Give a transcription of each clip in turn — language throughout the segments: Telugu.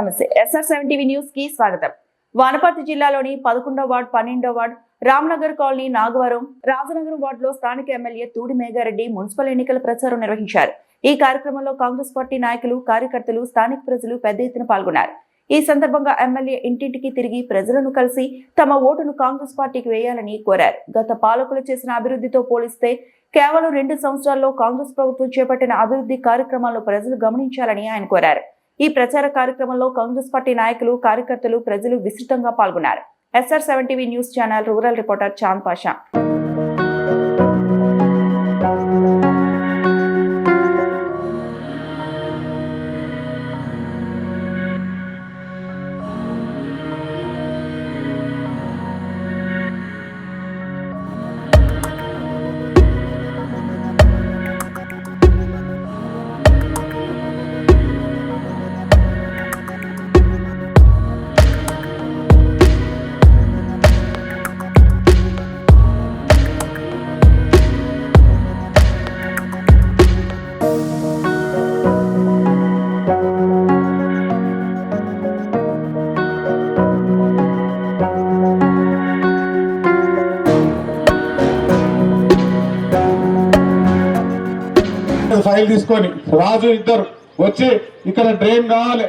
నమస్తే SR7 టీవీ న్యూస్ కి స్వాగతం. వానపర్తి జిల్లాలోని 11వ వార్డ్ 12వ వార్డ్ రామ్నగర్ కాలనీ నాగవరం రాజనగరం వార్డులో స్థానిక ఎమ్మెల్యే తూడి మేఘారెడ్డి మున్సిపల్ ఎన్నికల ప్రచారం నిర్వహించారు. ఈ కార్యక్రమంలో కాంగ్రెస్ పార్టీ నాయకులు కార్యకర్తలు స్థానిక ప్రజలు పెద్ద ఎత్తున పాల్గొన్నారు. ఈ సందర్భంగా ఎమ్మెల్యే ఇంటింటికి తిరిగి ప్రజలను కలిసి తమ ఓటును కాంగ్రెస్ పార్టీకి వేయాలని కోరారు. గత పాలకులు చేసిన అభివృద్ధితో పోలిస్తే కేవలం 2 సంవత్సరాల్లో కాంగ్రెస్ ప్రభుత్వం చేపట్టిన అభివృద్ధి కార్యక్రమాలను ప్రజలు గమనించాలని ఆయన కోరారు. ఈ ప్రచార కార్యక్రమంలో కాంగ్రెస్ పార్టీ నాయకులు కార్యకర్తలు ప్రజలు విస్తృతంగా పాల్గొన్నారు. SR7 TV news channel rural reporter Chand Pasha. File తీసుకొని రాజు ఇద్దరు వచ్చి ఇక్కడ డ్రైన్ కావాలి.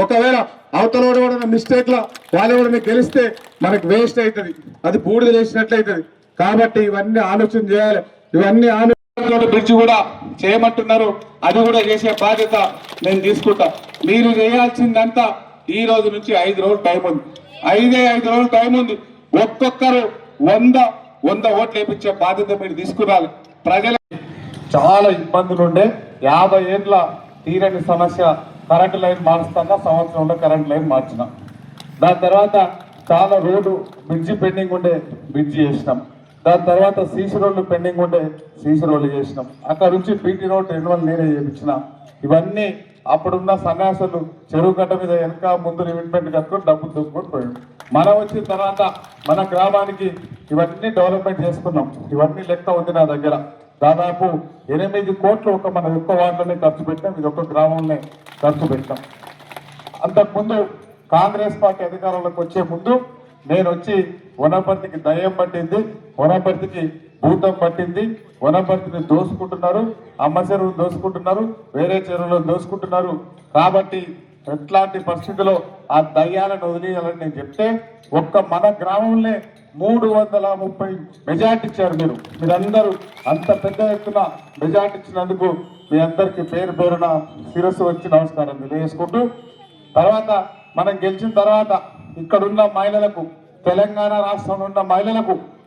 ఒకవేళ అవతల కూడా మిస్టేక్ లా వాళ్ళు కూడా మీకు గెలిస్తే మనకు వేస్ట్ అవుతుంది, అది బూడిద చేసినట్లయితుంది. కాబట్టి ఇవన్నీ ఆలోచన చేయాలి. ఇవన్నీ ఆలోచన బ్రిడ్జ్ కూడా చేయమంటున్నారు, అది కూడా చేసే బాధ్యత నేను తీసుకుంటా. మీరు చేయాల్సిందంతా ఈ రోజు నుంచి 5 రోజులు టైం ఉంది. 5 రోజులు టైం ఉంది. ఒక్కొక్కరు 100 ఓట్లు వేయించే బాధ్యత మీరు తీసుకురాలి. ప్రజల చాలా ఇబ్బందులు ఉండే 50 ఏళ్ళ తీరని సమస్య కరెంటు లైన్ మారుస్తున్నా, సంవత్సరంలో కరెంటు లైన్ మార్చిన. దాని తర్వాత చాలా రోడ్డు బ్రిడ్జి పెండింగ్ ఉండే బ్రిడ్జి చేసినాం. దాని తర్వాత సీసీ రోడ్లు పెండింగ్ ఉండే సీసీ రోడ్లు చేసినాం. అక్కడ నుంచి పీటీ రోడ్ రెన్యువల్ నేనే చేయించిన. ఇవన్నీ అప్పుడున్న సన్యాసులు చెరువు గడ్డ మీద వెనక ముందు లిమిట్మెంట్ కట్టుకొని డబ్బులు దొక్కుకొని పోయాడు. మనం వచ్చిన తర్వాత మన గ్రామానికి ఇవన్నీ డెవలప్మెంట్ చేసుకున్నాం. ఇవన్నీ లెక్క ఉంది నా దగ్గర. దాదాపు 8 కోట్లు మన ఒక్క వార్డులోనే ఖర్చు పెట్టాం, ఇది ఒక్క గ్రామంలోనే ఖర్చు పెట్టాం. అంతకుముందు కాంగ్రెస్ పార్టీ అధికారంలోకి వచ్చే ముందు నేను వచ్చి వనపర్తికి దయ్యం పట్టింది, వనపర్తికి భూతం పట్టింది, వనపర్తిని దోసుకుంటున్నారు, అమ్మ చెరువులు దోసుకుంటున్నారు, వేరే చెరువులు దోసుకుంటున్నారు. కాబట్టి ఎట్లాంటి పరిస్థితుల్లో ఆ దయ్యాలను వదిలేయాలని నేను చెప్తే ఒక్క మన గ్రామంలో 330 మెజార్టీ ఇచ్చారు. మీరందరూ అంత పెద్ద ఎత్తున మెజార్టీ ఇచ్చినందుకు మీ అందరికీ పేరు పేరున శిరస్సు వచ్చి నమస్కారం తెలియజేసుకుంటూ, తర్వాత మనం గెలిచిన తర్వాత ఇక్కడున్న మహిళలకు, తెలంగాణ రాష్ట్రంలో ఉన్న మహిళలకు